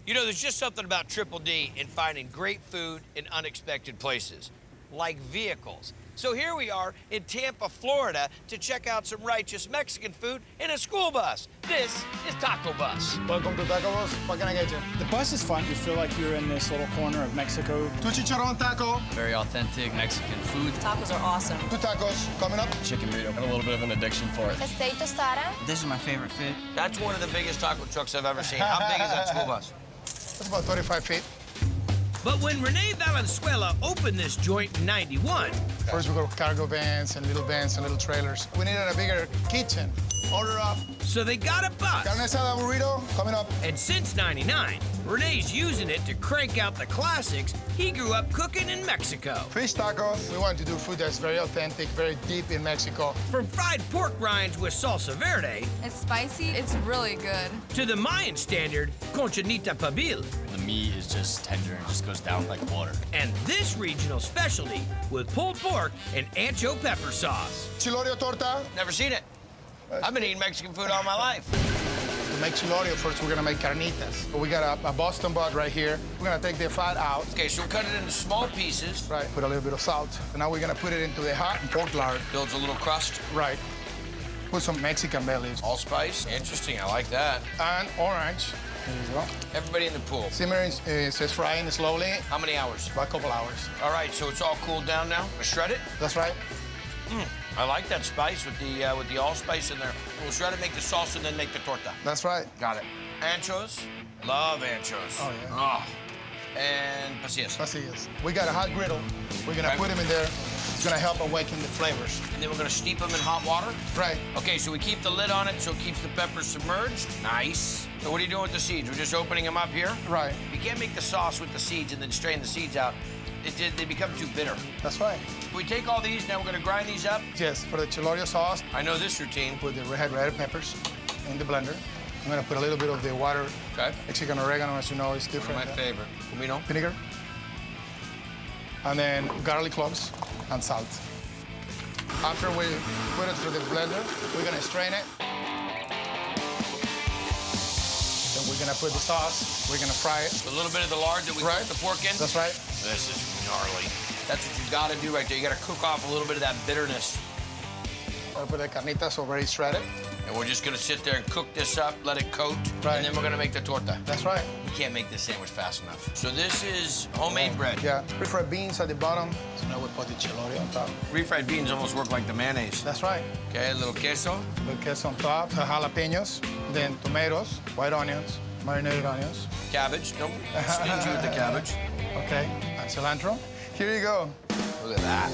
You know, there's just something about Triple D in finding great food in unexpected places, like vehicles. So here we are in Tampa, Florida, to check out some righteous Mexican food in a school bus. This is Taco Bus. Welcome to Taco Bus. What can I get you? The bus is fun. You feel like you're in this little corner of Mexico. Two chicharron taco. Very authentic Mexican food. Tacos are awesome. Two tacos coming up. Chicken burrito. I have a little bit of an addiction for it. Steak tostada. This is my favorite food. That's one of the biggest taco trucks I've ever seen. How big is that school bus? It's about 35 feet. But when Rene Valenzuela opened this joint in '91, First, we got cargo vans and little trailers. We needed a bigger kitchen. Order up. so they got a bus. Carne asada burrito coming up. And since '99, Rene's using it to crank out the classics he grew up cooking in Mexico. Fish tacos. We want to do food that's very authentic, very deep in Mexico. From fried pork rinds with salsa verde It's spicy. It's really good. to the Mayan standard conchinita pibil, The meat is just tender and just goes down like water. and this regional specialty with pulled pork and ancho pepper sauce. Chilorio torta. Never seen it. I've been eating Mexican food all my life. To make chilorio, first we're gonna make carnitas. We got a Boston butt right here. We're gonna take the fat out. Okay, so we'll cut it into small pieces. Right, put a little bit of salt. And now we're gonna put it into the hot pork lard. Builds a little crust. Right. Put some Mexican bay leaves. Allspice. Interesting, I like that. And orange. There you go. Everybody in the pool. Simmering, it says frying slowly, How many hours? about a couple hours. All right, so it's all cooled down now. We shred it. That's right. I like that spice with the allspice in there. We'll shred it, make the sauce, and then make the torta. That's right. Got it. Anchos. Love anchos. Oh, yeah. Oh. And pasillas. Pasillas. We got a hot griddle. We're gonna Okay. put them in there. It's gonna help awaken the flavors. And then we're gonna steep them in hot water. Right. Okay, so we keep the lid on it so it keeps the peppers submerged. Nice. So what are you doing with the seeds? We're just opening them up here? Right. You can't make the sauce with the seeds and then strain the seeds out. They become too bitter. That's right. We take all these, now we're gonna grind these up. Yes, for the chilorio sauce, I know this routine. put the red peppers in the blender. I'm gonna put a little bit of the water. Okay. Mexican oregano, as you know, is One different. of my favorite. Comino. Vinegar. And then garlic cloves and salt. After we put it through the blender, we're gonna strain it. Then we're gonna put the sauce. We're gonna fry it. A little bit of the lard that we Right. cooked the pork in. That's right. This is gnarly. That's what you gotta do right there. You gotta cook off a little bit of that bitterness. I'll put the carnitas already shredded. And we're just gonna sit there and cook this up, let it coat, Right. and then we're gonna make the torta. That's right. You can't make this sandwich fast enough. So this is homemade bread. Yeah. Refried beans at the bottom. So now we put the chilorio on top. Refried beans almost work like the mayonnaise. That's right. Okay, a little queso. Little queso on top. The jalapenos. Then tomatoes, white onions, marinated onions. Cabbage. Don't stingy with the cabbage. Okay. And cilantro. Here you go. Look at that.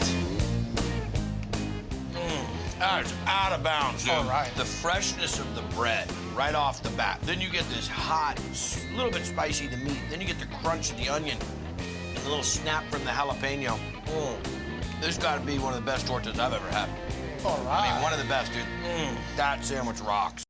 That's out of bounds, dude. All right. The freshness of the bread right off the bat. Then you get this hot, little bit spicy, the meat. Then you get the crunch of the onion and the little snap from the jalapeno. This got to be one of the best tortas I've ever had. All right. I mean, one of the best, dude. That sandwich rocks.